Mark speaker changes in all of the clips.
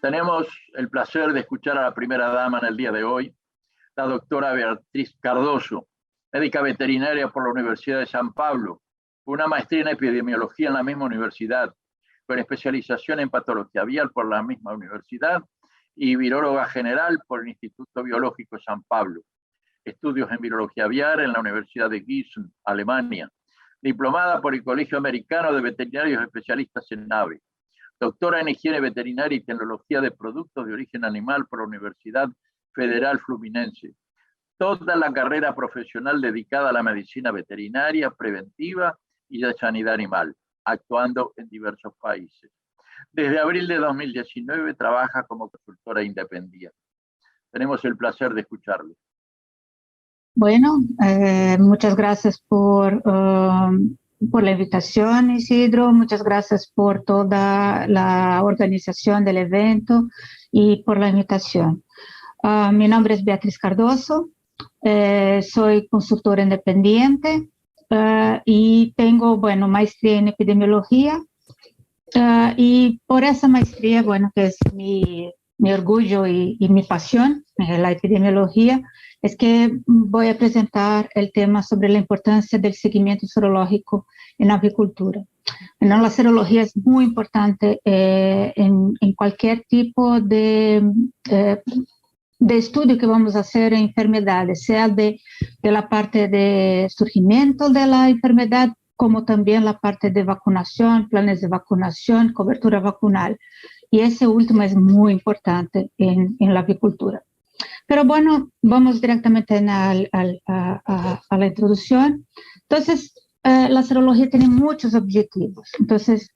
Speaker 1: Tenemos el placer de escuchar a la primera dama en el día de hoy, la doctora Beatriz Cardoso, médica veterinaria por la Universidad de San Pablo, una maestría en epidemiología en la misma universidad, con especialización en patología aviar por la misma universidad y viróloga general por el Instituto Biológico San Pablo. Estudios en virología aviar en la Universidad de Gießen, Alemania. Diplomada por el Colegio Americano de Veterinarios Especialistas en Aves. Doctora en higiene veterinaria y tecnología de productos de origen animal por la Universidad Federal Fluminense. Toda la carrera profesional dedicada a la medicina veterinaria, preventiva y de sanidad animal, actuando en diversos países. Desde abril de 2019 trabaja como consultora independiente. Tenemos el placer de escucharlo.
Speaker 2: Bueno, muchas gracias por la invitación, Isidro. Muchas gracias por toda la organización del evento y por la invitación. Mi nombre es Beatriz Cardoso, soy consultora independiente y tengo, bueno, maestría en epidemiología y por esa maestría, bueno, que es mi orgullo y mi pasión, la epidemiología, es que voy a presentar el tema sobre la importancia del seguimiento serológico en avicultura. Bueno, la serología es muy importante en cualquier tipo de estudio que vamos a hacer en enfermedades, sea de la parte de surgimiento de la enfermedad, como también la parte de vacunación, planes de vacunación, cobertura vacunal. Y ese último es muy importante en la avicultura. Pero bueno, vamos directamente a la introducción. Entonces, la serología tiene muchos objetivos. Entonces,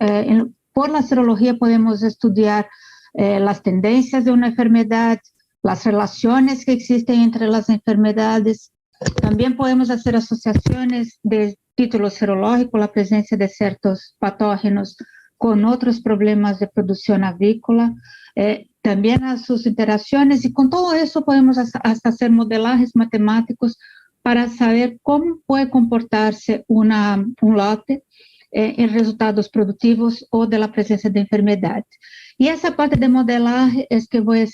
Speaker 2: por la serología podemos estudiar las tendencias de una enfermedad, las relaciones que existen entre las enfermedades. También podemos hacer asociaciones de título serológico, la presencia de ciertos patógenos con otros problemas de producción avícola, también a sus interacciones, y con todo eso podemos hasta hacer modelajes matemáticos para saber cómo puede comportarse un lote en resultados productivos o de la presencia de enfermedad. Y esa parte de modelaje es que voy a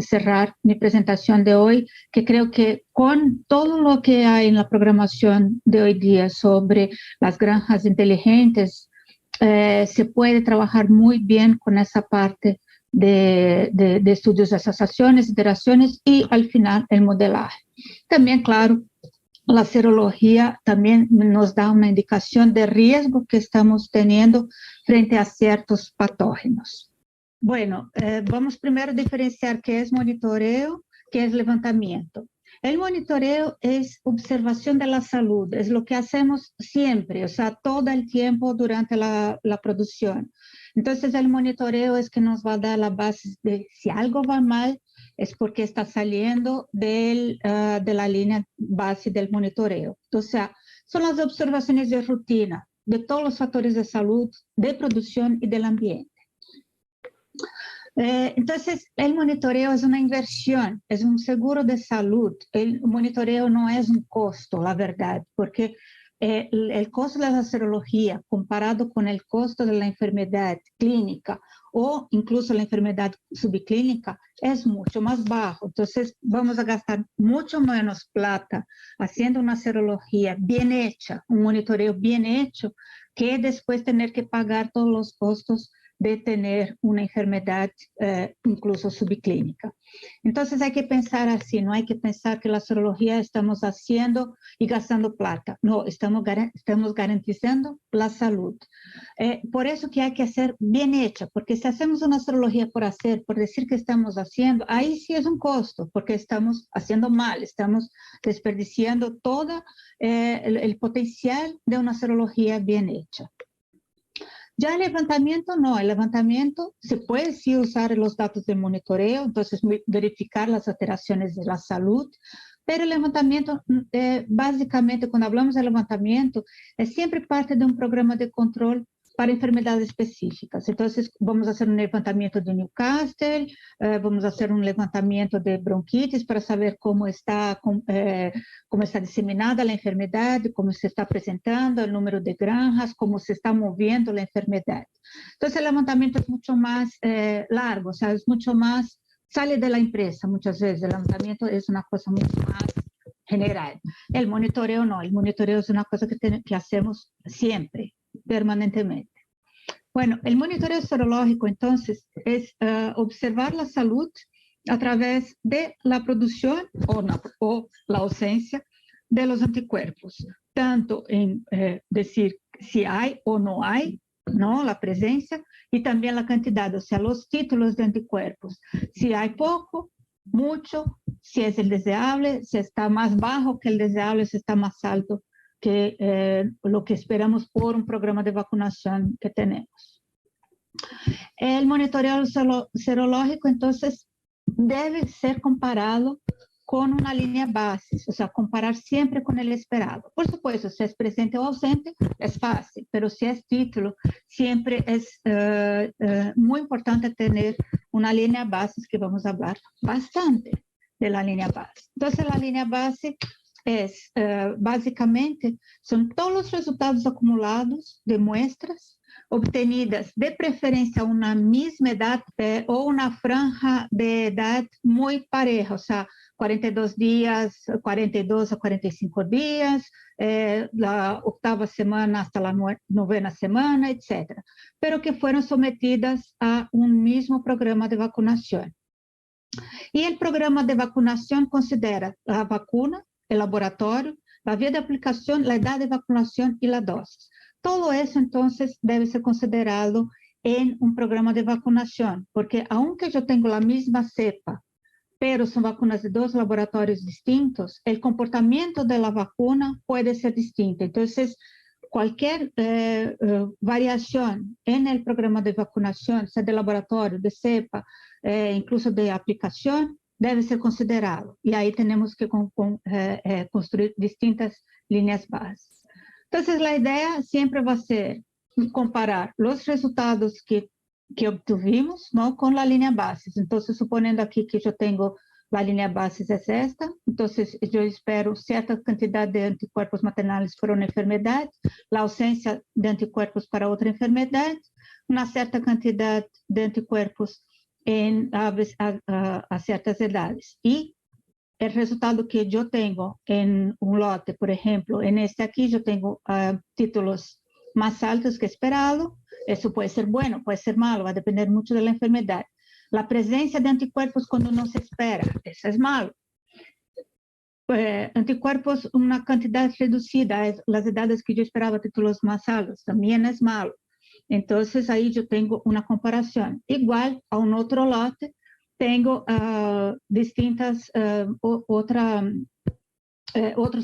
Speaker 2: cerrar mi presentación de hoy, que creo que con todo lo que hay en la programación de hoy día sobre las granjas inteligentes, se puede trabajar muy bien con esa parte de estudios de asociaciones, interacciones y al final el modelaje. También, claro, la serología también nos da una indicación de riesgo que estamos teniendo frente a ciertos patógenos. Bueno, vamos primero a diferenciar qué es monitoreo, qué es levantamiento. El monitoreo es observación de la salud, es lo que hacemos siempre, o sea, todo el tiempo durante la producción. Entonces, el monitoreo es que nos va a dar la base de si algo va mal, es porque está saliendo de la línea base del monitoreo. O sea, son las observaciones de rutina de todos los factores de salud, de producción y del ambiente. Entonces, el monitoreo es una inversión, es un seguro de salud. El monitoreo no es un costo, la verdad, porque el costo de la serología comparado con el costo de la enfermedad clínica o incluso la enfermedad subclínica es mucho más bajo. Entonces, vamos a gastar mucho menos plata haciendo una serología bien hecha, un monitoreo bien hecho, que después tener que pagar todos los costos de tener una enfermedad incluso subclínica. Entonces hay que pensar así, no hay que pensar que la serología estamos haciendo y gastando plata. No, estamos garantizando la salud. Por eso que hay que hacer bien hecha, porque si hacemos una serología por hacer, por decir que estamos haciendo, ahí sí es un costo, porque estamos haciendo mal, estamos desperdiciando todo el potencial de una serología bien hecha. Ya el levantamiento no, el levantamiento se puede sí usar los datos de monitoreo, entonces verificar las alteraciones de la salud, pero el levantamiento, básicamente, cuando hablamos de levantamiento, es siempre parte de un programa de control para enfermedades específicas. Entonces, vamos a hacer un levantamiento de Newcastle, vamos a hacer un levantamiento de bronquitis para saber cómo está diseminada la enfermedad, cómo se está presentando, el número de granjas, cómo se está moviendo la enfermedad. Entonces, el levantamiento es mucho más largo, o sea, es mucho más, sale de la empresa muchas veces, el levantamiento es una cosa mucho más general. El monitoreo no, el monitoreo es una cosa que hacemos siempre, permanentemente. Bueno, el monitoreo serológico, entonces, es observar la salud a través de la producción o la ausencia de los anticuerpos, tanto en decir si hay o no hay, ¿no? La presencia, y también la cantidad, o sea, los títulos de anticuerpos. Si hay poco, mucho, si es el deseable, si está más bajo que el deseable, si está más alto que lo que esperamos por un programa de vacunación que tenemos. El monitoreo serológico, entonces, debe ser comparado con una línea base, o sea, comparar siempre con el esperado. Por supuesto, si es presente o ausente, es fácil, pero si es título, siempre es muy importante tener una línea base, que vamos a hablar bastante de la línea base. Entonces, la línea base es, básicamente, son todos los resultados acumulados de muestras obtenidas de preferencia a una misma edad o una franja de edad muy pareja, o sea, 42 días, 42 a 45 días, la octava semana hasta la novena semana, etc. Pero que fueron sometidas a un mismo programa de vacunación. Y el programa de vacunación considera la vacuna, el laboratorio, la vía de aplicación, la edad de vacunación y la dosis. Todo eso, entonces, debe ser considerado en un programa de vacunación, porque aunque yo tengo la misma cepa, pero son vacunas de dos laboratorios distintos, el comportamiento de la vacuna puede ser distinto. Entonces, cualquier variación en el programa de vacunación, sea de laboratorio, de cepa, incluso de aplicación, debe ser considerado. Y ahí tenemos que construir distintas líneas bases. Entonces, la idea siempre va a ser comparar los resultados que obtuvimos, ¿no?, con la línea base. Entonces, suponiendo aquí que yo tengo la línea base es esta, entonces yo espero cierta cantidad de anticuerpos maternales para una enfermedad, la ausencia de anticuerpos para otra enfermedad, una cierta cantidad de anticuerpos a ciertas edades. Y el resultado que yo tengo en un lote, por ejemplo, en este aquí yo tengo títulos más altos que esperado. Eso puede ser bueno, puede ser malo, va a depender mucho de la enfermedad. La presencia de anticuerpos cuando no se espera, eso es malo. Anticuerpos, una cantidad reducida, las edades que yo esperaba títulos más altos, también es malo. Entonces, ahí yo tengo una comparación. Igual a un otro lote, tengo distintas, otros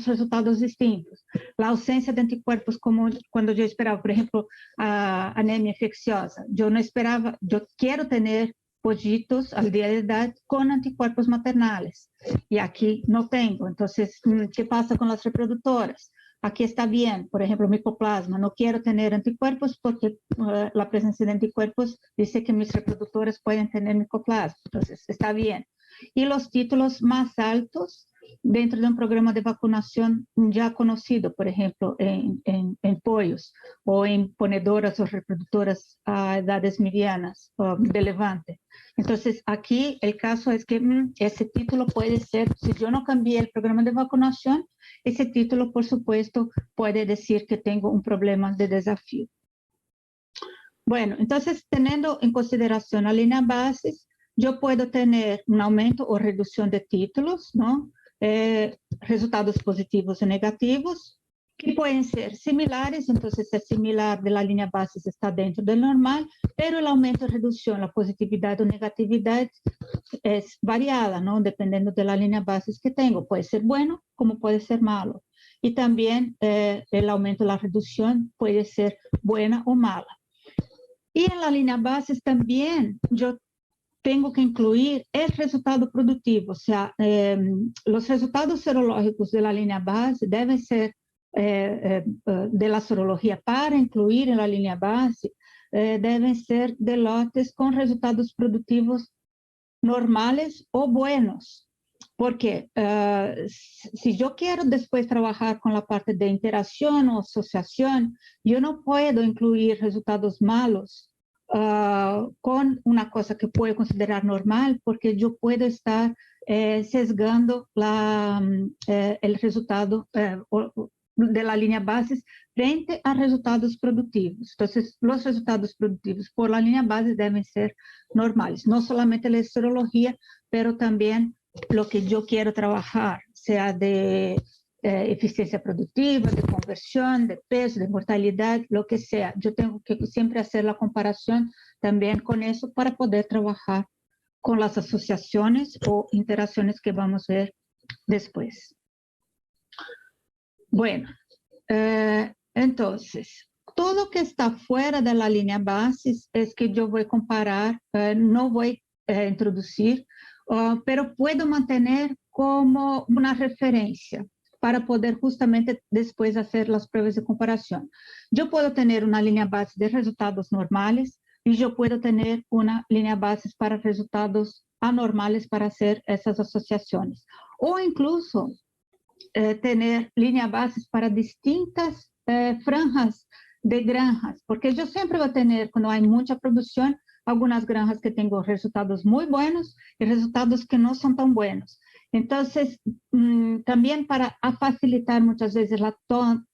Speaker 2: resultados distintos. La ausencia de anticuerpos, como cuando yo esperaba, por ejemplo, anemia infecciosa. Yo no esperaba, yo quiero tener pollitos al día de edad con anticuerpos maternales, y aquí no tengo. Entonces, ¿qué pasa con las reproductoras? Aquí está bien, por ejemplo, micoplasma, no quiero tener anticuerpos porque la presencia de anticuerpos dice que mis reproductores pueden tener micoplasma, entonces está bien. Y los títulos más altos dentro de un programa de vacunación ya conocido, por ejemplo, en pollos o en ponedoras o reproductoras a edades medianas de levante. Entonces, aquí el caso es que ese título puede ser, si yo no cambié el programa de vacunación, ese título, por supuesto, puede decir que tengo un problema de desafío. Bueno, entonces, teniendo en consideración la línea bases, yo puedo tener un aumento o reducción de títulos, ¿no? Resultados positivos o negativos, que pueden ser similares, entonces es similar de la línea base, está dentro del normal, pero el aumento o reducción, la positividad o negatividad es variada, ¿no? Dependiendo de la línea base que tengo, puede ser bueno como puede ser malo. Y también el aumento o la reducción puede ser buena o mala. Y en la línea base también yo tengo que incluir el resultado productivo, o sea, los resultados serológicos de la línea base deben ser de la sorología para incluir en la línea base deben ser de lotes con resultados productivos normales o buenos. Porque si yo quiero después trabajar con la parte de interacción o asociación, yo no puedo incluir resultados malos con una cosa que puedo considerar normal, porque yo puedo estar sesgando el resultado de la línea base frente a resultados productivos. Entonces, los resultados productivos por la línea base deben ser normales, no solamente la serología, pero también lo que yo quiero trabajar, sea de eficiencia productiva, de conversión, de peso, de mortalidad, lo que sea. Yo tengo que siempre hacer la comparación también con eso para poder trabajar con las asociaciones o interacciones que vamos a ver después. Bueno, entonces, todo que está fuera de la línea base es que yo voy a comparar, no voy a introducir, pero puedo mantener como una referencia para poder justamente después hacer las pruebas de comparación. Yo puedo tener una línea base de resultados normales y yo puedo tener una línea base para resultados anormales para hacer esas asociaciones. O incluso tener línea bases para distintas franjas de granjas, porque yo siempre voy a tener, cuando hay mucha producción, algunas granjas que tengo resultados muy buenos y resultados que no son tan buenos. Entonces, también para facilitar muchas veces la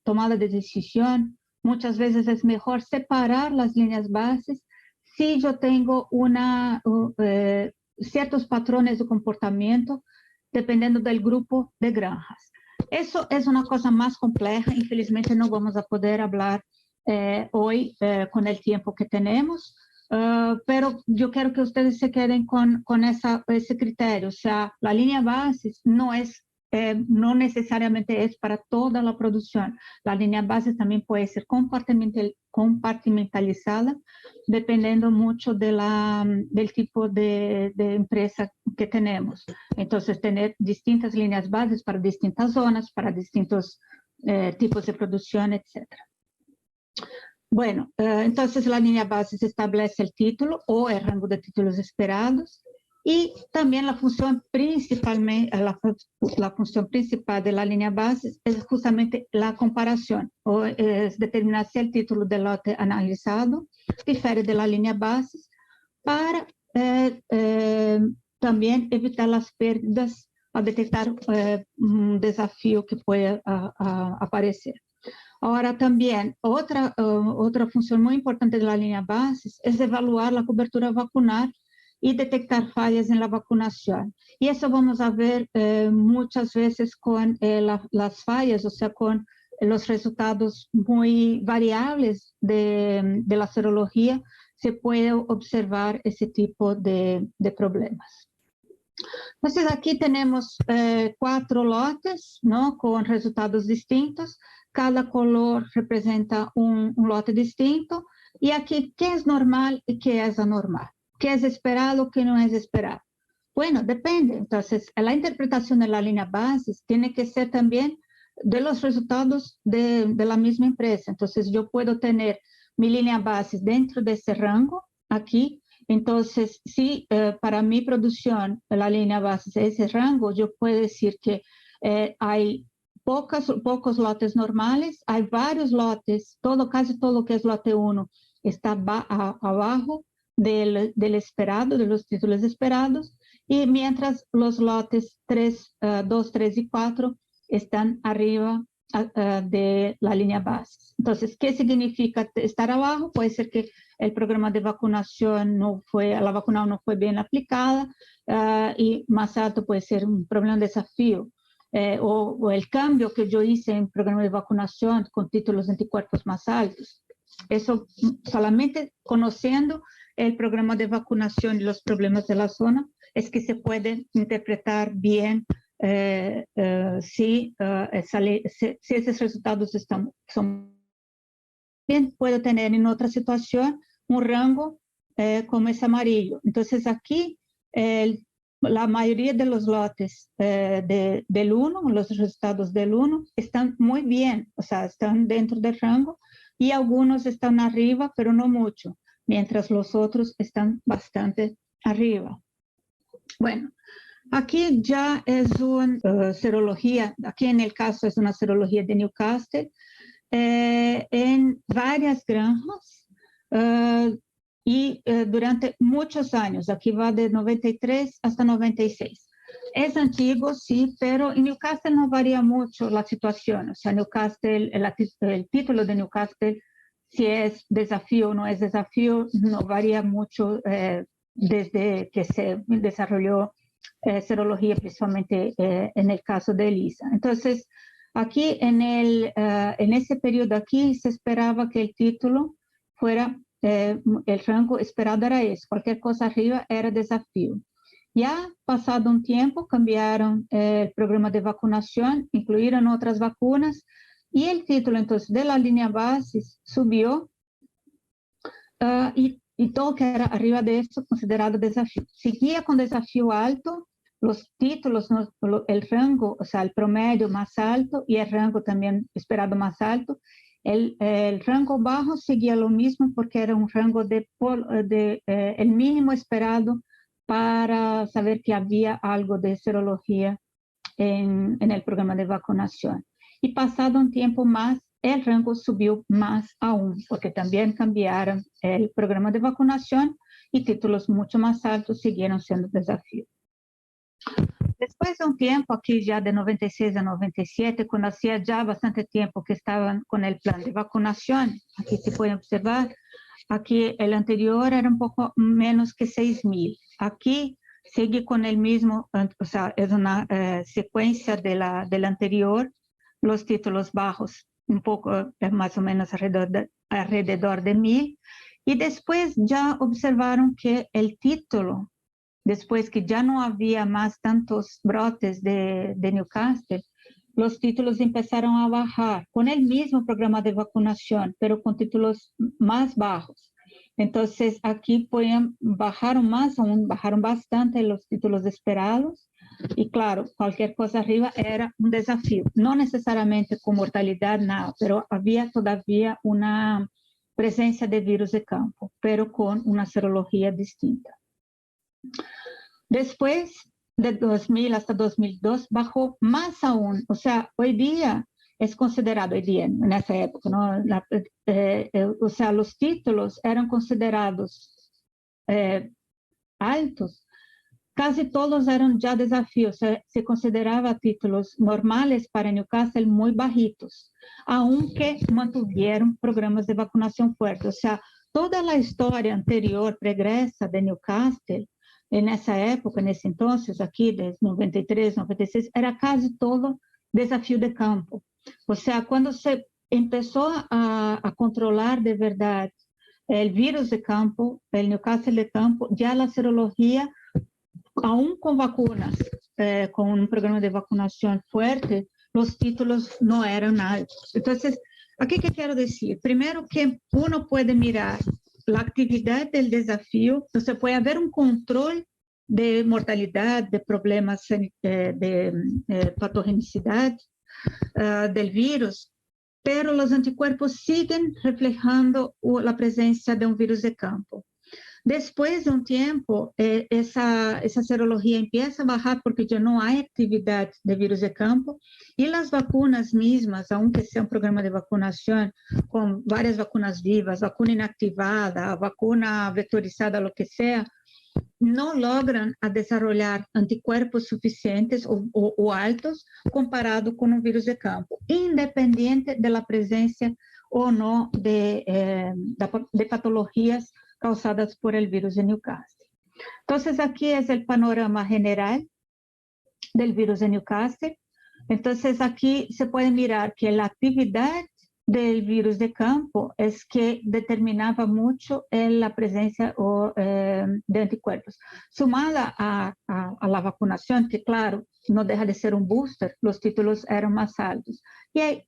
Speaker 2: tomada de decisión, muchas veces es mejor separar las líneas bases si yo tengo ciertos patrones de comportamiento dependiendo del grupo de granjas. Eso es una cosa más compleja, infelizmente no vamos a poder hablar hoy con el tiempo que tenemos, pero yo quiero que ustedes se queden con ese criterio. O sea, la línea base no necesariamente es para toda la producción. La línea base también puede ser compartimentalizada, dependiendo mucho del tipo de empresa que tenemos. Entonces, tener distintas líneas bases para distintas zonas, para distintos tipos de producción, etc. Bueno, entonces la línea base establece el título o el rango de títulos esperados y también la función principal de la línea base es justamente la comparación, o es determinar si el título del lote analizado difiere de la línea base para también evitar las pérdidas al detectar un desafío que pueda aparecer. Ahora también, otra función muy importante de la línea base es evaluar la cobertura vacunal y detectar fallas en la vacunación. Y eso vamos a ver muchas veces con las fallas, o sea, con los resultados muy variables de la serología, se puede observar ese tipo de problemas. Entonces, aquí tenemos 4 lotes, ¿no? Con resultados distintos. Cada color representa un lote distinto. Y aquí, ¿qué es normal y qué es anormal? ¿Qué es esperado, qué no es esperado? Bueno, depende. Entonces, la interpretación de la línea base tiene que ser también de los resultados de la misma empresa. Entonces, yo puedo tener mi línea base dentro de ese rango, aquí. Entonces, si para mi producción la línea base es ese rango, yo puedo decir que hay pocos lotes normales, hay varios lotes, casi todo lo que es lote 1 está abajo del esperado, de los títulos esperados, y mientras los lotes 2, 3 y 4 están arriba de la línea base. Entonces, ¿qué significa estar abajo? Puede ser que el programa de vacunación la vacuna no fue bien aplicada, y más alto puede ser un problema, un desafío, o el cambio que yo hice en el programa de vacunación con títulos de anticuerpos más altos. Eso solamente conociendo el programa de vacunación y los problemas de la zona es que se puede interpretar bien si esos resultados son bien. Puedo tener en otra situación un rango como es amarillo. Entonces aquí la mayoría de los lotes del 1, los resultados del 1, están muy bien, o sea, están dentro del rango, y algunos están arriba, pero no mucho, mientras los otros están bastante arriba. Bueno, aquí ya es una serología, aquí en el caso es una serología de Newcastle, en varias granjas, y durante muchos años, aquí va de 93 hasta 96. Es antiguo, sí, pero en Newcastle no varía mucho la situación. O sea, Newcastle, el título de Newcastle, si es desafío o no es desafío, no varía mucho desde que se desarrolló serología, principalmente en el caso de ELISA. Entonces, aquí en ese periodo aquí se esperaba que el título fuera, el rango esperado era ese, cualquier cosa arriba era desafío. Ya pasado un tiempo cambiaron el programa de vacunación, incluyeron otras vacunas y el título entonces de la línea base subió y todo que era arriba de esto considerado desafío. Seguía con desafío alto, los títulos, el rango, o sea, el promedio más alto y el rango también esperado más alto. El rango bajo seguía lo mismo porque era un rango el mínimo esperado para saber que había algo de serología en el programa de vacunación. Y pasado un tiempo más, el rango subió más aún, porque también cambiaron el programa de vacunación y títulos mucho más altos siguieron siendo desafíos. Después de un tiempo, aquí ya de 96 a 97, cuando hacía ya bastante tiempo que estaban con el plan de vacunación, aquí se puede observar, aquí el anterior era un poco menos que 6.000. Aquí sigue con el mismo, o sea, es una secuencia del anterior, los títulos bajos, un poco más o menos alrededor de 1.000. Y después ya observaron que el título, después que ya no había más tantos brotes de Newcastle, los títulos empezaron a bajar con el mismo programa de vacunación, pero con títulos más bajos. Entonces, aquí bajaron más aún, bajaron bastante los títulos esperados. Y claro, cualquier cosa arriba era un desafío. No necesariamente con mortalidad, nada, pero había todavía una presencia de virus de campo, pero con una serología distinta. Después de 2000 hasta 2002 bajó más aún, o sea, hoy día es considerado, hoy día, en esa época, ¿no? O sea, los títulos eran considerados altos, casi todos eran ya desafíos, se consideraba títulos normales para Newcastle muy bajitos, aunque mantuvieron programas de vacunación fuertes, o sea, toda la historia anterior, pregresa de Newcastle, en esa época, en ese entonces, aquí de 93, 96, era casi todo desafío de campo. O sea, cuando se empezó a controlar de verdad el virus de campo, el Newcastle de campo, ya la serología, aún con vacunas, con un programa de vacunación fuerte, los títulos no eran altos. Entonces, aquí qué quiero decir? Primero que uno puede mirar la actividad del desafío, entonces puede haber un control de mortalidad, de problemas de patogenicidad del virus, pero los anticuerpos siguen reflejando la presencia de un virus de campo. Después de un tiempo, esa serología empieza a bajar porque ya no hay actividad de virus de campo y las vacunas mismas, aunque sea un programa de vacunación con varias vacunas vivas, vacuna inactivada, vacuna vectorizada, lo que sea, no logran desarrollar anticuerpos suficientes o altos comparado con un virus de campo, independiente de la presencia o no de patologías causadas por el virus de Newcastle. Entonces, aquí es el panorama general del virus de Newcastle. Entonces, aquí se puede mirar que la actividad del virus de campo es que determinaba mucho la presencia de anticuerpos. Sumada a la vacunación, que claro, no deja de ser un booster, los títulos eran más altos. Y ahí,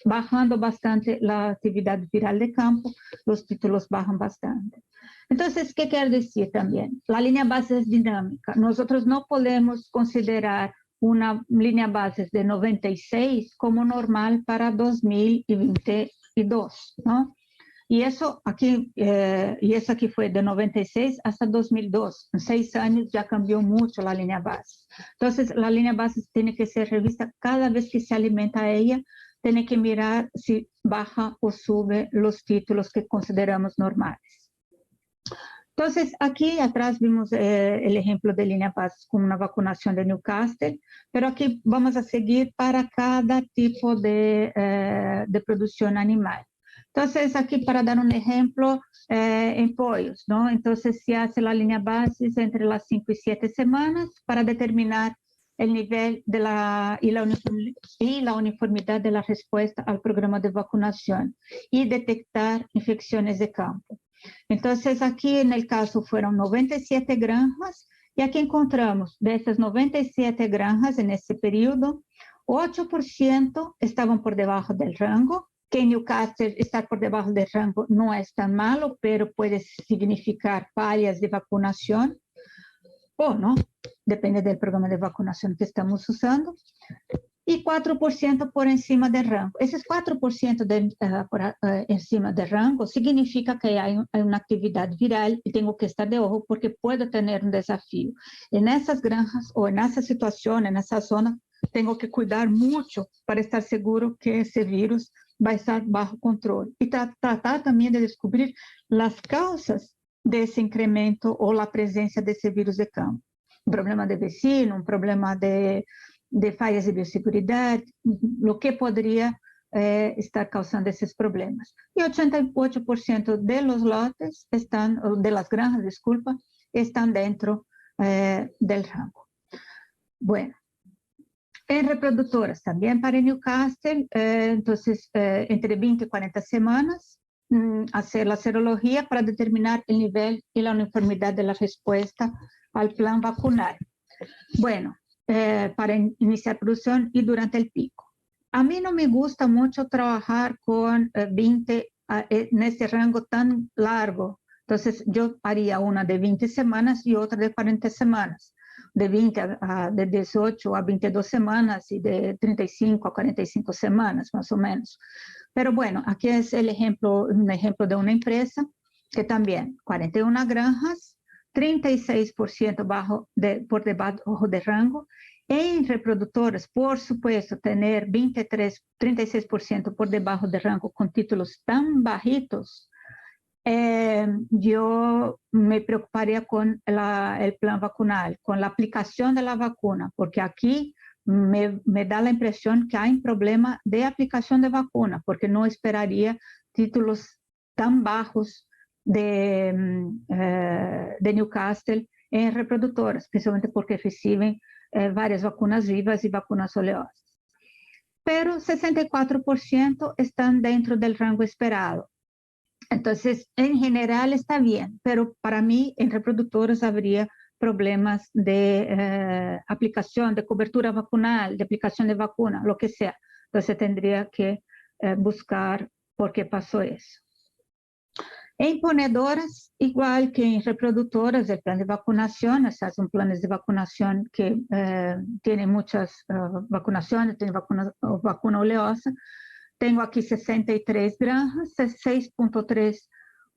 Speaker 2: bajando bastante la actividad viral de campo, los títulos bajan bastante. Entonces, ¿qué quiere decir también? La línea base es dinámica. Nosotros no podemos considerar una línea base de 96 como normal para 2022, ¿no? Y eso aquí fue de 96 hasta 2002. En 6 años ya cambió mucho la línea base. Entonces, la línea base tiene que ser revista cada vez que se alimenta ella, tiene que mirar si baja o sube los títulos que consideramos normales. Entonces, aquí atrás vimos el ejemplo de línea base con una vacunación de Newcastle, pero aquí vamos a seguir para cada tipo de producción animal. Entonces, aquí para dar un ejemplo, en pollos, ¿no? Entonces, se hace la línea base entre las 5 y 7 semanas para determinar el nivel de la uniformidad de la respuesta al programa de vacunación y detectar infecciones de campo. Entonces, aquí en el caso fueron 97 granjas, y aquí encontramos de esas 97 granjas en ese periodo, 8% estaban por debajo del rango, que en Newcastle estar por debajo del rango no es tan malo, pero puede significar fallas de vacunación, o no, depende del programa de vacunación que estamos usando, y 4% por encima del rango. Esos 4% por encima del rango significa que hay una actividad viral y tengo que estar de ojo porque puedo tener un desafío. En esas granjas o en esa situación, en esa zona, tengo que cuidar mucho para estar seguro que ese virus va a estar bajo control. Y tratar también de descubrir las causas de ese incremento o la presencia de ese virus de campo. Un problema de vecino, un problema de fallas de bioseguridad, lo que podría estar causando esos problemas. Y 88% de los lotes de las granjas, disculpa, están dentro del rango. Bueno, en reproductoras también para Newcastle, entonces entre 20 y 40 semanas, hacer la serología para determinar el nivel y la uniformidad de la respuesta al plan vacunal. Bueno, para iniciar producción y durante el pico. A mí no me gusta mucho trabajar con 20 en ese rango tan largo. Entonces, yo haría una de 20 semanas y otra de 40 semanas. De 18 a 22 semanas y de 35 a 45 semanas, más o menos. Pero bueno, aquí es un ejemplo de una empresa que también 41 granjas, 36% por debajo de rango. En reproductoras, por supuesto, tener 36% por debajo de rango con títulos tan bajitos, yo me preocuparía con el plan vacunal, con la aplicación de la vacuna, porque aquí me da la impresión que hay un problema de aplicación de vacuna, porque no esperaría títulos tan bajos de Newcastle en reproductoras, especialmente porque reciben varias vacunas vivas y vacunas oleosas. Pero 64% están dentro del rango esperado. Entonces, en general está bien, pero para mí en reproductoras habría problemas de aplicación, de cobertura vacunal, de aplicación de vacuna, lo que sea. Entonces, tendría que buscar por qué pasó eso. En ponedoras, igual que en reproductoras, el plan de vacunación, esas son planes de vacunación que tienen muchas vacunaciones, tienen vacuna oleosa. Tengo aquí 63 granjas, 6.3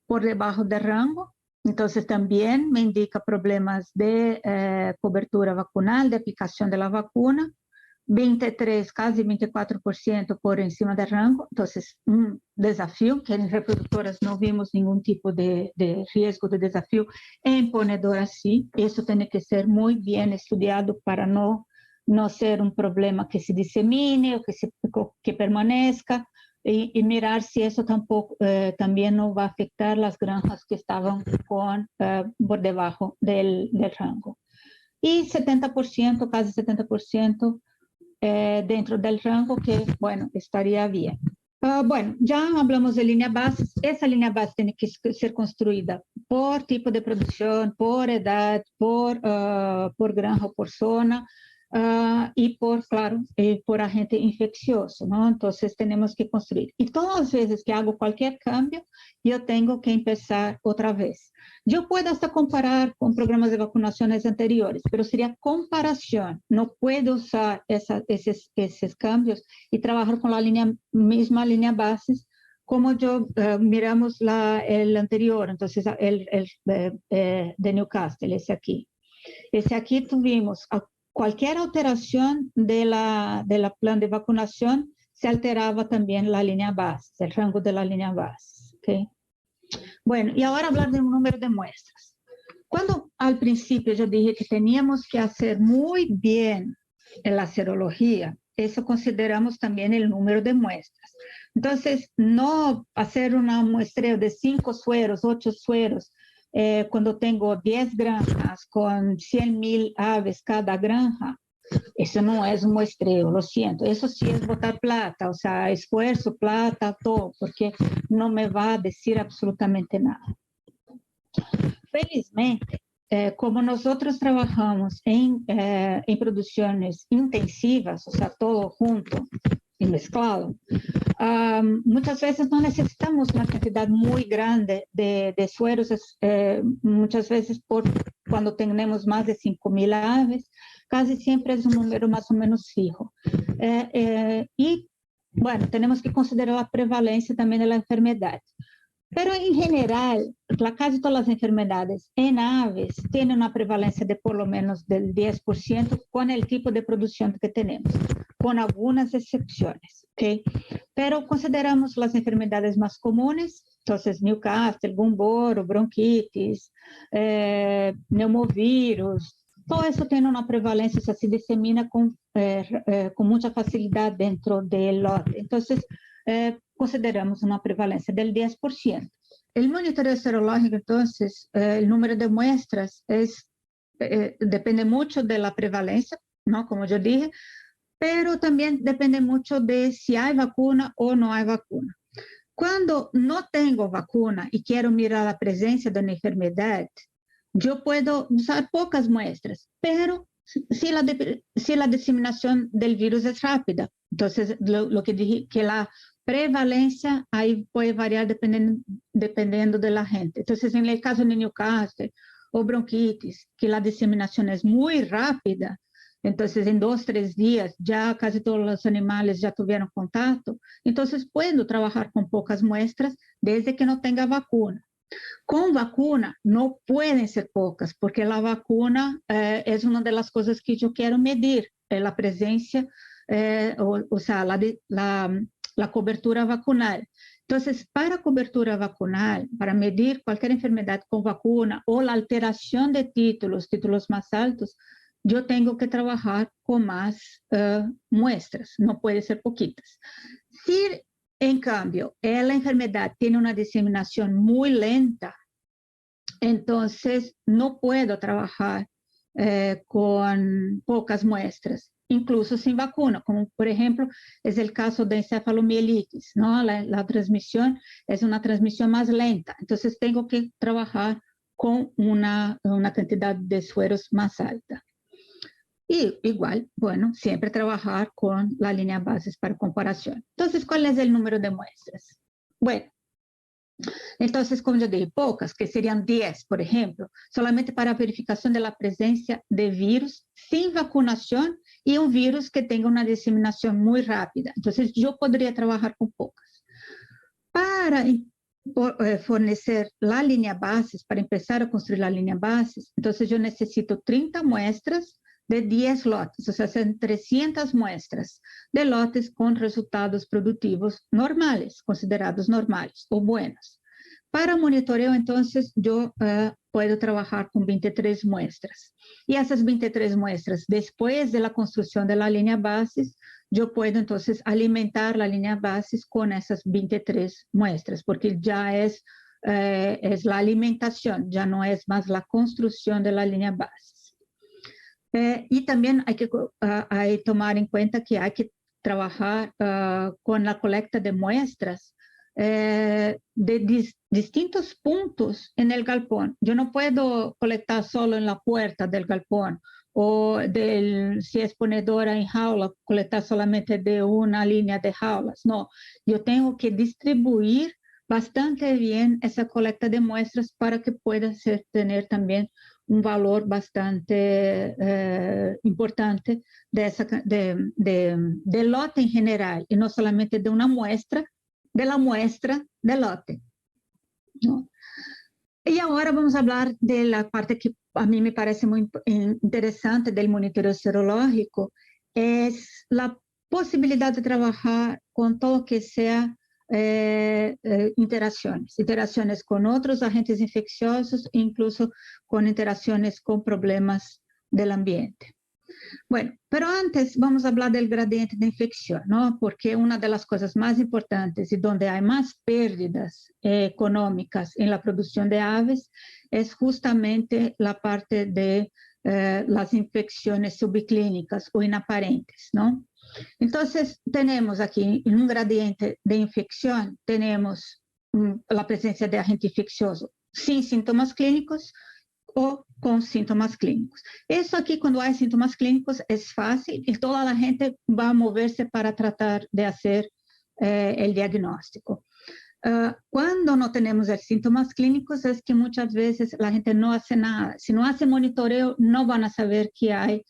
Speaker 2: por debajo del rango. Entonces también me indica problemas de cobertura vacunal, de aplicación de la vacuna. 23, casi 24% por encima del rango. Entonces, un desafío, que en reproductoras no vimos ningún tipo de riesgo de desafío. En ponedoras sí, eso tiene que ser muy bien estudiado para no ser un problema que se disemine o que permanezca, y mirar si eso también no va a afectar las granjas que estaban por debajo del rango. Y 70%, casi 70%, dentro del rango que, bueno, estaría bien. Bueno, ya hablamos de línea base. Esa línea base tiene que ser construida por tipo de producción, por edad, por granja o por zona. y por agente infeccioso, ¿no? Entonces tenemos que construir. Y todas las veces que hago cualquier cambio, yo tengo que empezar otra vez. Yo puedo hasta comparar con programas de vacunaciones anteriores, pero sería comparación. No puedo usar esos cambios y trabajar con la misma línea bases como yo miramos el anterior, entonces el de Newcastle, ese aquí. Ese aquí tuvimos cualquier alteración de la plan de vacunación, se alteraba también la línea base, el rango de la línea base. ¿Okay? Bueno, y ahora hablar de un número de muestras. Cuando al principio yo dije que teníamos que hacer muy bien en la serología, eso consideramos también el número de muestras. Entonces, no hacer una muestreo de 5 sueros, 8 sueros, cuando tengo 10 granjas con 100,000 aves cada granja, eso no es un muestreo, lo siento. Eso sí es botar plata, o sea, esfuerzo, plata, todo, porque no me va a decir absolutamente nada. Felizmente, como nosotros trabajamos en producciones intensivas, o sea, todo junto y mezclado, muchas veces no necesitamos una cantidad muy grande de sueros, muchas veces cuando tenemos más de 5,000 aves, casi siempre es un número más o menos fijo. Y bueno, tenemos que considerar la prevalencia también de la enfermedad. Pero en general, casi todas las enfermedades en aves tienen una prevalencia de por lo menos del 10% con el tipo de producción que tenemos, con algunas excepciones, ¿ok? Pero consideramos las enfermedades más comunes, entonces Newcastle, gumboro, bronquitis, neumovirus, todo eso tiene una prevalencia, o sea, se disemina con mucha facilidad dentro del lote. Entonces, consideramos una prevalencia del 10%. El monitoreo serológico, entonces, el número de muestras depende mucho de la prevalencia, ¿no? Como yo dije, pero también depende mucho de si hay vacuna o no hay vacuna. Cuando no tengo vacuna y quiero mirar la presencia de una enfermedad, yo puedo usar pocas muestras, pero si la diseminación del virus es rápida. Entonces, lo que dije, que la prevalencia ahí puede variar dependiendo de la gente. Entonces, en el caso de Newcastle o bronquitis, que la diseminación es muy rápida, entonces en 2, 3 días ya casi todos los animales ya tuvieron contacto, entonces puedo trabajar con pocas muestras desde que no tenga vacuna. Con vacuna no pueden ser pocas, porque la vacuna es una de las cosas que yo quiero medir, la presencia, o sea, la cobertura vacunal. Entonces, para cobertura vacunal, para medir cualquier enfermedad con vacuna o la alteración de títulos más altos, yo tengo que trabajar con más muestras, no puede ser poquitas. Si, en cambio, la enfermedad tiene una diseminación muy lenta, entonces no puedo trabajar con pocas muestras, incluso sin vacuna, como por ejemplo es el caso de encefalomielitis, ¿no? La transmisión es una transmisión más lenta, entonces tengo que trabajar con una cantidad de sueros más alta. Y igual, bueno, siempre trabajar con la línea bases para comparación. Entonces, ¿cuál es el número de muestras? Bueno, entonces, como yo dije, pocas, que serían 10, por ejemplo, solamente para verificación de la presencia de virus sin vacunación y un virus que tenga una diseminación muy rápida. Entonces, yo podría trabajar con pocas. Para fornecer la línea bases, para empezar a construir la línea bases, entonces yo necesito 30 muestras de 10 lotes, o sea, son 300 muestras de lotes con resultados productivos normales, considerados normales o buenos. Para monitoreo, entonces, yo puedo trabajar con 23 muestras. Y esas 23 muestras, después de la construcción de la línea bases, yo puedo, entonces, alimentar la línea bases con esas 23 muestras, porque ya es la alimentación, ya no es más la construcción de la línea bases. Y también hay que tomar en cuenta que hay que trabajar con la colecta de muestras de distintos puntos en el galpón. Yo no puedo colectar solo en la puerta del galpón o si es ponedora en jaula, colectar solamente de una línea de jaulas. No, yo tengo que distribuir bastante bien esa colecta de muestras para que pueda tener también un valor bastante importante de lote en general, y no solamente de una muestra, de la muestra de lote, ¿no? Y ahora vamos a hablar de la parte que a mí me parece muy interesante del monitoreo serológico, es la posibilidad de trabajar con todo lo que sea interacciones con otros agentes infecciosos, incluso con interacciones con problemas del ambiente. Bueno, pero antes vamos a hablar del gradiente de infección, ¿no? Porque una de las cosas más importantes y donde hay más pérdidas económicas en la producción de aves es justamente la parte de las infecciones subclínicas o inaparentes, ¿no? Entonces, tenemos aquí en un gradiente de infección, tenemos la presencia de agente infeccioso sin síntomas clínicos o con síntomas clínicos. Eso aquí, cuando hay síntomas clínicos, es fácil y toda la gente va a moverse para tratar de hacer el diagnóstico. Cuando no tenemos síntomas clínicos, es que muchas veces la gente no hace nada. Si no hace monitoreo, no van a saber que hay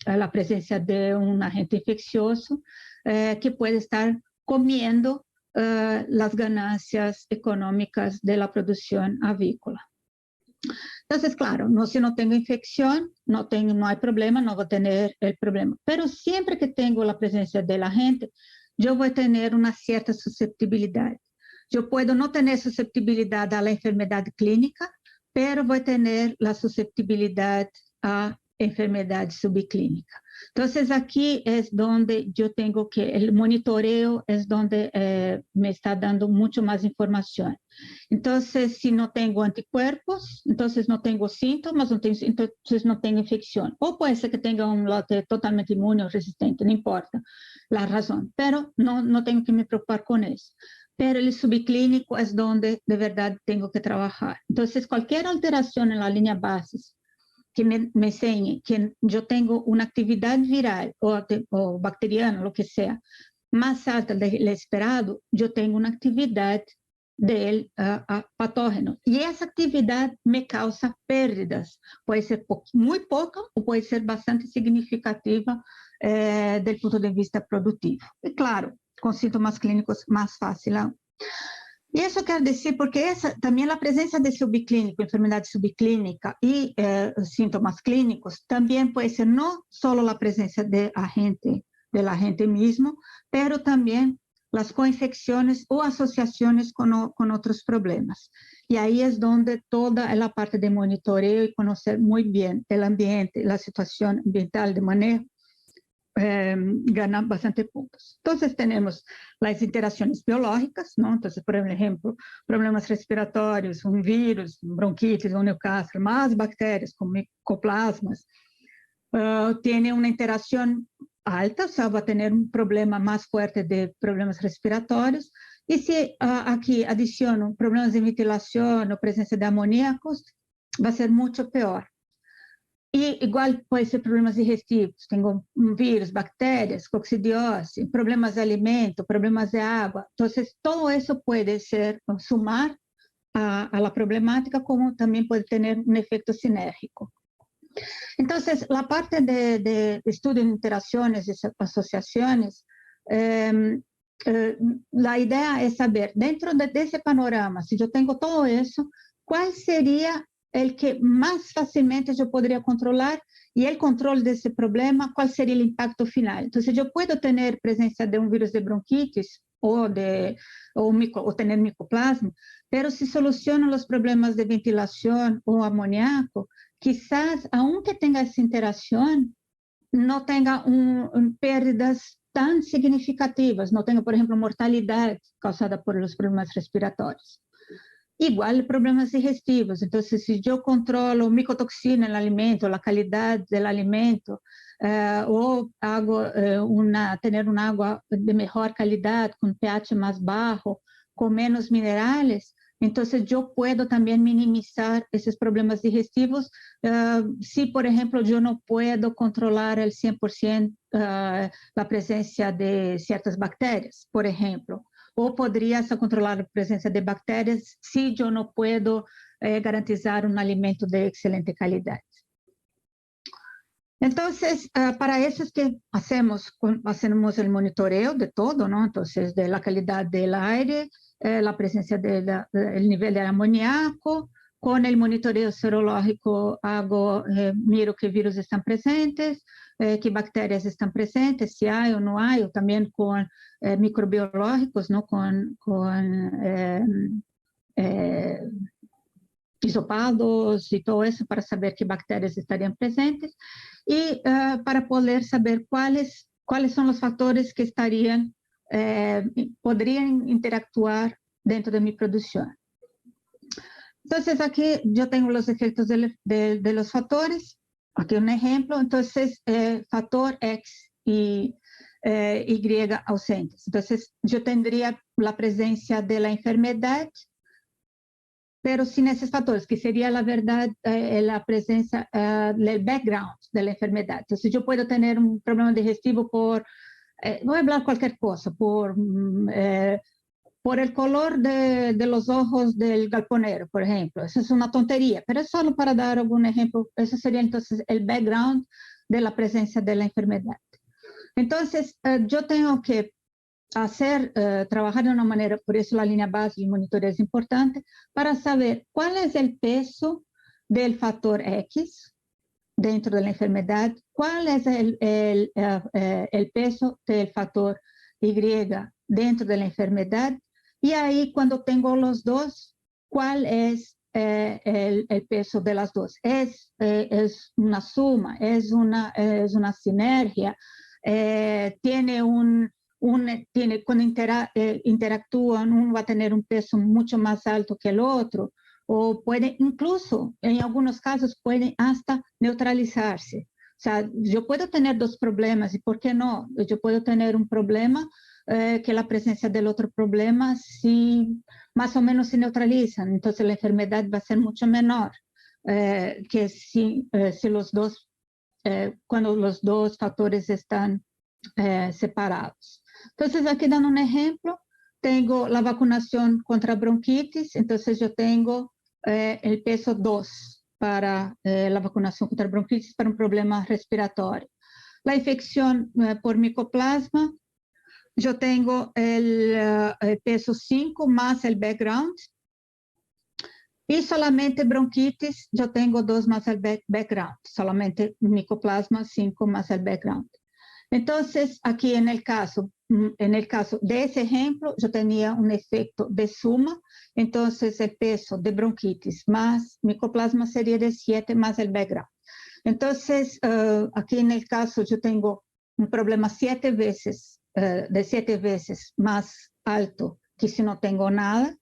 Speaker 2: la presencia de un agente infeccioso que puede estar comiendo las ganancias económicas de la producción avícola. Entonces, claro, si no tengo infección, no hay problema, no voy a tener el problema. Pero siempre que tengo la presencia del agente, yo voy a tener una cierta susceptibilidad. Yo puedo no tener susceptibilidad a la enfermedad clínica, pero voy a tener la susceptibilidad a enfermedad subclínica. Entonces, aquí es donde yo tengo el monitoreo es donde me está dando mucho más información. Entonces, si no tengo anticuerpos, entonces no tengo síntomas, entonces no tengo infección. O puede ser que tenga un lote totalmente inmune o resistente, no importa la razón, pero no tengo que me preocupar con eso. Pero el subclínico es donde de verdad tengo que trabajar. Entonces, cualquier alteración en la línea basis que me enseñe que yo tengo una actividad viral o bacteriana, lo que sea, más alta del esperado, yo tengo una actividad del patógeno. Y esa actividad me causa pérdidas. Puede ser muy poca o puede ser bastante significativa del punto de vista productivo. Y claro, con síntomas clínicos más fácil aún. Y eso quiere decir, porque también la presencia de subclínico, enfermedad subclínica y síntomas clínicos, también puede ser no solo la presencia del agente mismo, pero también las coinfecciones o asociaciones con otros problemas. Y ahí es donde toda la parte de monitoreo y conocer muy bien el ambiente, la situación ambiental de manejo, ganan bastante puntos. Entonces tenemos las interacciones biológicas, ¿no? Entonces, por ejemplo, problemas respiratorios, un virus, bronquitis, un neocastro, más bacterias con micoplasmas, tiene una interacción alta, o sea, va a tener un problema más fuerte de problemas respiratorios. Y si aquí adiciono problemas de metilación o presencia de amoníacos, va a ser mucho peor. Y igual puede ser problemas digestivos, tengo un virus, bacterias, coccidiose, problemas de alimento, problemas de agua. Entonces, todo eso puede sumar a la problemática, como también puede tener un efecto sinérgico. Entonces, la parte de estudio de interacciones y asociaciones, la idea es saber, dentro de ese panorama, si yo tengo todo eso, ¿cuál sería el que más fácilmente yo podría controlar? Y el control de ese problema, ¿cuál sería el impacto final? Entonces, yo puedo tener presencia de un virus de bronquitis o tener micoplasma, pero si soluciono los problemas de ventilación o amoníaco, quizás, aunque tenga esa interacción, no tenga pérdidas tan significativas, no tenga, por ejemplo, mortalidad causada por los problemas respiratorios. Igual problemas digestivos. Entonces, si yo controlo micotoxina en el alimento, la calidad del alimento, o hago tener un agua de mejor calidad, con pH más bajo, con menos minerales, Entonces, yo puedo también minimizar esos problemas digestivos. Si, por ejemplo, yo no puedo controlar al 100% la presencia de ciertas bacterias, por ejemplo, o podría controlar la presencia de bacterias si yo no puedo garantizar un alimento de excelente calidad. Entonces, para eso es que hacemos el monitoreo de todo, ¿no? Entonces, de la calidad del aire, la presencia del nivel de amoníaco, con el monitoreo serológico miro qué virus están presentes, qué bacterias están presentes, si hay o no hay, o también con microbiológicos, ¿no? Con hisopados y todo eso para saber qué bacterias estarían presentes y para poder saber cuáles son los factores que podrían interactuar dentro de mi producción. Entonces, aquí yo tengo los efectos de los factores. Aquí un ejemplo. Entonces, factor X y Y ausentes. Entonces, yo tendría la presencia de la enfermedad, pero sin esos factores, que sería la verdad la presencia del background de la enfermedad. Entonces, yo puedo tener un problema digestivo voy a hablar cualquier cosa, por el color de los ojos del galponero, por ejemplo. Eso es una tontería, pero es solo para dar algún ejemplo. Eso sería entonces el background de la presencia de la enfermedad. Entonces, yo tengo que trabajar de una manera, por eso la línea base y el monitoreo es importante, para saber cuál es el peso del factor X dentro de la enfermedad, cuál es el peso del factor Y dentro de la enfermedad, y ahí cuando tengo los dos, cuál es el peso de las dos. Es una suma, es una sinergia, cuando interactúan, uno va a tener un peso mucho más alto que el otro, o puede incluso, en algunos casos, pueden hasta neutralizarse. O sea, yo puedo tener dos problemas, ¿y por qué no? Yo puedo tener un problema que la presencia del otro problema más o menos se neutralizan, entonces la enfermedad va a ser mucho menor que si cuando los dos factores están separados. Entonces, aquí dando un ejemplo, tengo la vacunación contra bronquitis, entonces yo tengo el peso 2 para la vacunación contra bronquitis para un problema respiratorio. La infección por micoplasma, yo tengo el peso 5 más el background. Y solamente bronquitis, yo tengo 2 más el background, solamente micoplasma 5 más el background. Entonces, aquí en el caso de ese ejemplo, yo tenía un efecto de suma, entonces el peso de bronquitis más micoplasma sería de 7 más el background. Entonces, aquí en el caso yo tengo un problema de 7 veces más alto que si no tengo nada.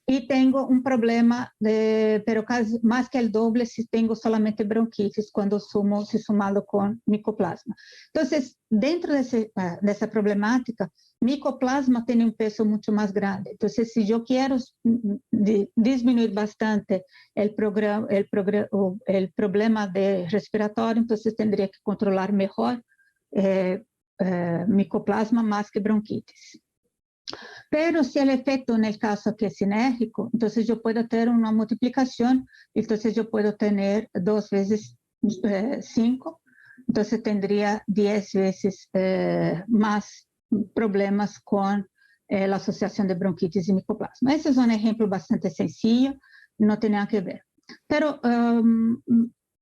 Speaker 2: Y tengo un problema, pero casi más que el doble si tengo solamente bronquitis cuando si sumado con micoplasma. Entonces, dentro de esa problemática, micoplasma tiene un peso mucho más grande. Entonces, si yo quiero disminuir bastante el problema de respiratorio, entonces tendría que controlar mejor micoplasma más que bronquitis. Pero si el efecto en el caso que es sinérgico, entonces yo puedo tener una multiplicación, entonces yo puedo tener 2 veces 5, entonces tendría 10 veces más problemas con la asociación de bronquitis y micoplasma. Ese es un ejemplo bastante sencillo, no tiene nada que ver. Pero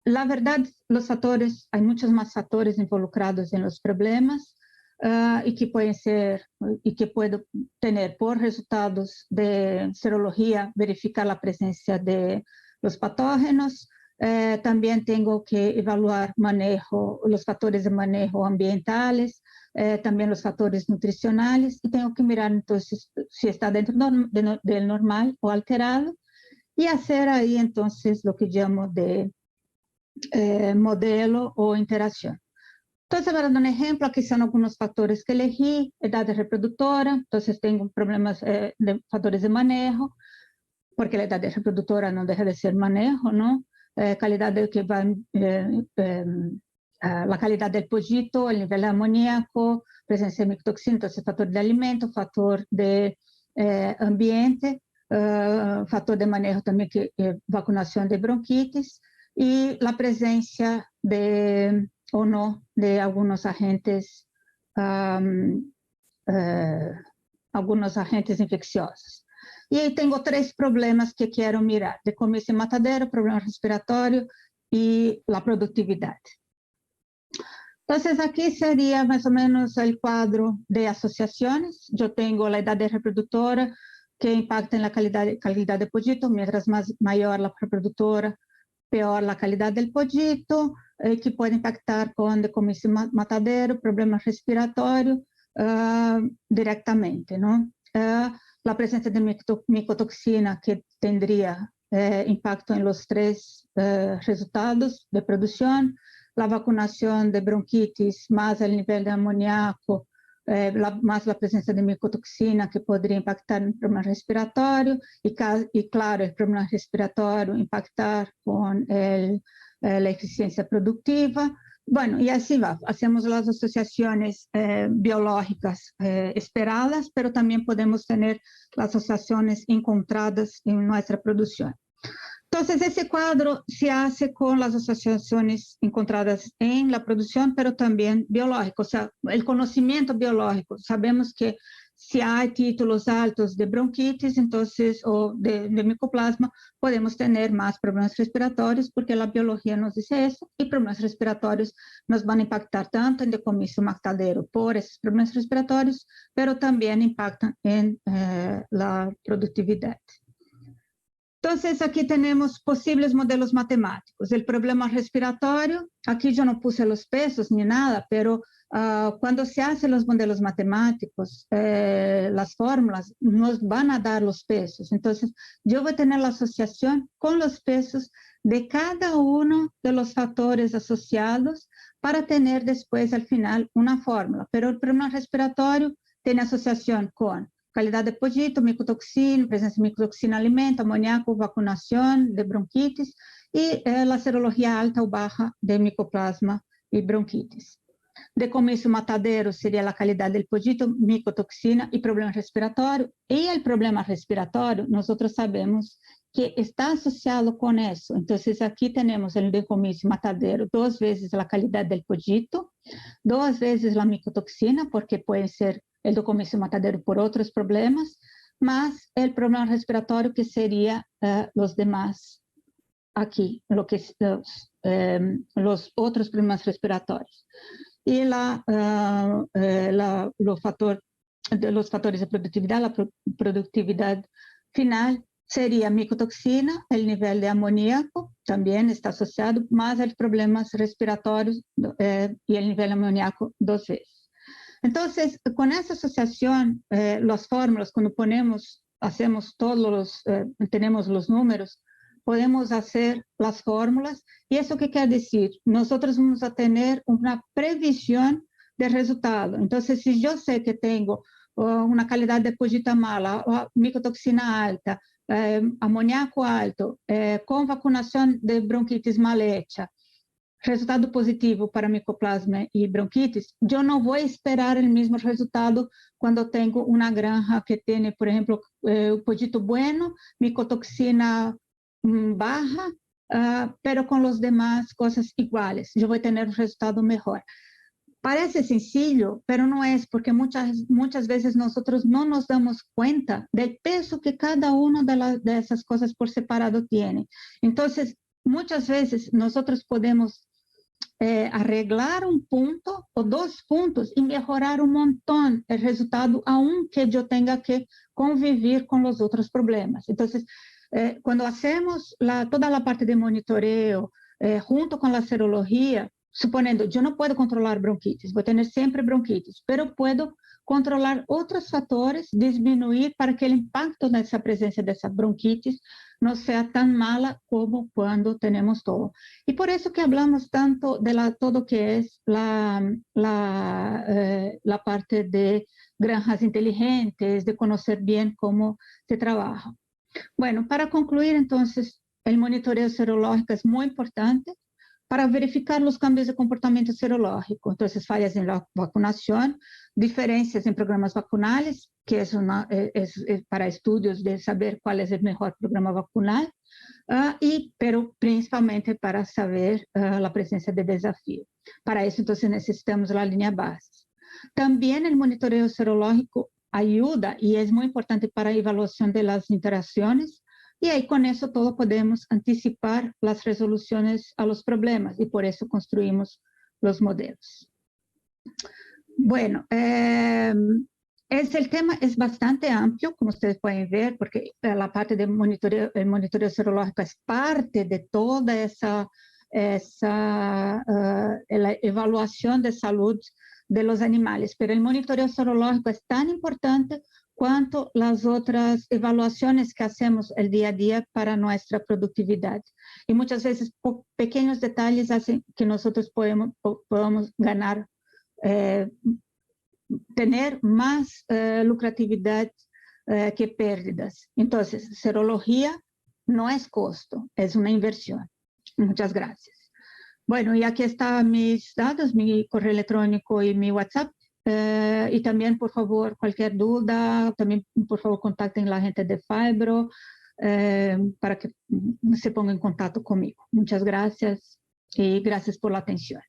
Speaker 2: la verdad, hay muchos más factores involucrados en los problemas, y que puedo tener por resultados de serología, verificar la presencia de los patógenos. También tengo que evaluar los factores de manejo ambientales, también los factores nutricionales, y tengo que mirar entonces si está dentro del normal o alterado, y hacer ahí entonces lo que llamo de modelo o interacción. Entonces, para dar un ejemplo, aquí son algunos factores que elegí: edad reproductora, entonces tengo problemas de factores de manejo, porque la idade reprodutora não deixa de ser manejo, não? Qualidade que vai, a qualidade do pogito, o nível de amoníaco, presença de micotoxina, então, fator de alimento, fator de ambiente, fator de manejo também, que vacunação de bronquites, e a presença de, ou não, de alguns agentes infecciosos. E aí tenho 3 problemas que quero mirar: decomiso matadero, problema respiratório e a produtividade. Então, aqui seria mais ou menos o quadro de associações. Eu tenho a idade reprodutora, que impacta na qualidade do pogito, mientras maior a reprodutora, pior a qualidade do pogito, que pode impactar com decomiso matadero, problema respiratório, diretamente, não? A presença de micotoxina, que teria impacto em los 3 resultados de produção, a vacunação de bronquitis, mais o nível de amoníaco, mais a presença de micotoxina, que poderia impactar no problema respiratório, e claro, o problema respiratório impactar com a eficiência produtiva. Bueno, y así va, hacemos las asociaciones biológicas esperadas, pero también podemos tener las asociaciones encontradas en nuestra producción. Entonces, ese cuadro se hace con las asociaciones encontradas en la producción, pero también biológico, o sea, el conocimiento biológico. Sabemos que si hay títulos altos de bronquitis, entonces, o de micoplasma, podemos tener más problemas respiratorios, porque la biología nos dice eso, y problemas respiratorios nos van a impactar tanto en decomiso matadero por esos problemas respiratorios, pero también impactan en la productividad. Entonces, aquí tenemos posibles modelos matemáticos. El problema respiratorio, aquí yo no puse los pesos ni nada, pero cuando se hacen los modelos matemáticos, las fórmulas nos van a dar los pesos. Entonces, yo voy a tener la asociación con los pesos de cada uno de los factores asociados para tener después, al final, una fórmula. Pero el problema respiratorio tiene asociación con qualidade de pogito, micotoxina, presença de micotoxina alimento, amoníaco, vacunação de bronquites e a serologia alta ou baixa de micoplasma e bronquites. Decomiso matadero seria a qualidade do pogito, micotoxina e problema respiratório. E o problema respiratório, nós sabemos que está associado com isso. Então, aqui temos o decomiso matadero 2 vezes a qualidade do pogito, 2 vezes a micotoxina, porque pode ser o decomiso matadero por outros problemas, mas o problema respiratório, que seria os demais aqui, os outros problemas respiratórios. E os fatores de produtividade, a produtividade final seria micotoxina, o nível de amoníaco também está associado, mas os problemas respiratórios e o nível de amoníaco 2 vezes. Então, com essa associação, as fórmulas, quando hacemos tenemos os números, podemos fazer as fórmulas, e isso que quer dizer? Nós vamos a ter uma previsão de resultado. Então, se eu sei que tenho uma qualidade de pogita mala, micotoxina alta, amoníaco alto, com vacunação de bronquitis mal hecha, resultado positivo para micoplasma e bronquitis, eu não vou esperar o mesmo resultado quando tenho uma granja que tem, por exemplo, pogito bueno, micotoxina baja, pero com os demais coisas iguais. Eu vou ter um resultado melhor. Parece sencillo, pero no es, porque muchas veces nosotros no nos damos cuenta del peso que cada una de esas cosas por separado tiene. Entonces, muchas veces nosotros podemos arreglar un punto o 2 puntos y mejorar un montón el resultado, aunque yo tenga que convivir con los otros problemas. Entonces, cuando hacemos toda la parte de monitoreo junto con la serología, suponiendo, yo no puedo controlar bronquitis, voy a tener siempre bronquitis, pero puedo controlar otros factores, disminuir para que el impacto de esa presencia de esa bronquitis no sea tan mala como cuando tenemos todo. Y por eso que hablamos tanto de todo que es la parte de granjas inteligentes, de conocer bien cómo se trabaja. Bueno, para concluir, entonces, el monitoreo serológico es muy importante para verificar los cambios de comportamiento serológico. Entonces, fallas en la vacunación, diferencias en programas vacunales, que es para estudios de saber cuál es el mejor programa vacunal, pero principalmente para saber la presencia de desafío. Para eso, entonces, necesitamos la línea base. También el monitoreo serológico ayuda y es muy importante para la evaluación de las interacciones, y ahí con eso todo podemos anticipar las resoluciones a los problemas y por eso construimos los modelos. Bueno, el tema es bastante amplio, como ustedes pueden ver, porque la parte de monitoreo, el monitoreo serológico es parte de toda esa la evaluación de salud de los animales, pero el monitoreo serológico es tan importante cuanto las otras evaluaciones que hacemos el día a día para nuestra productividad. Y muchas veces pequeños detalles hacen que nosotros podamos ganar, tener más lucratividad que pérdidas. Entonces, serología no es costo, es una inversión. Muchas gracias. Bueno, y aquí están mis datos, mi correo electrónico y mi WhatsApp. Y también, por favor, cualquier duda, también, por favor, contacten a la gente de Phibro para que se pongan en contacto conmigo. Muchas gracias y gracias por la atención.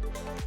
Speaker 3: Thank you.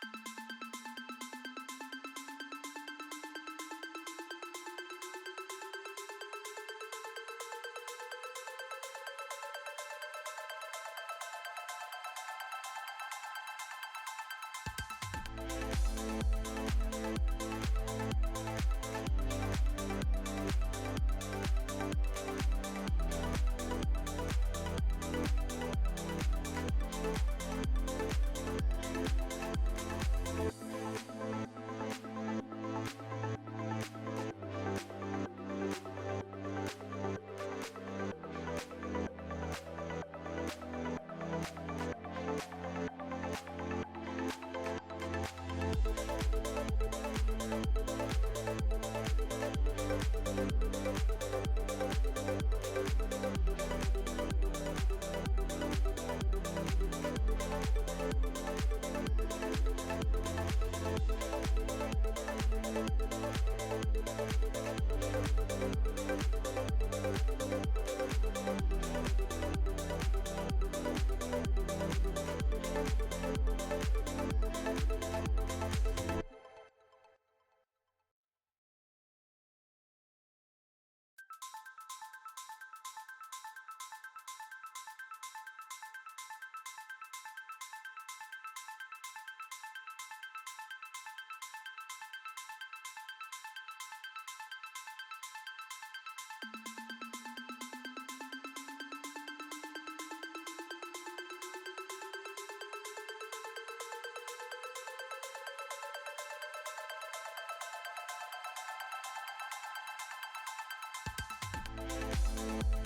Speaker 3: Thank you. you.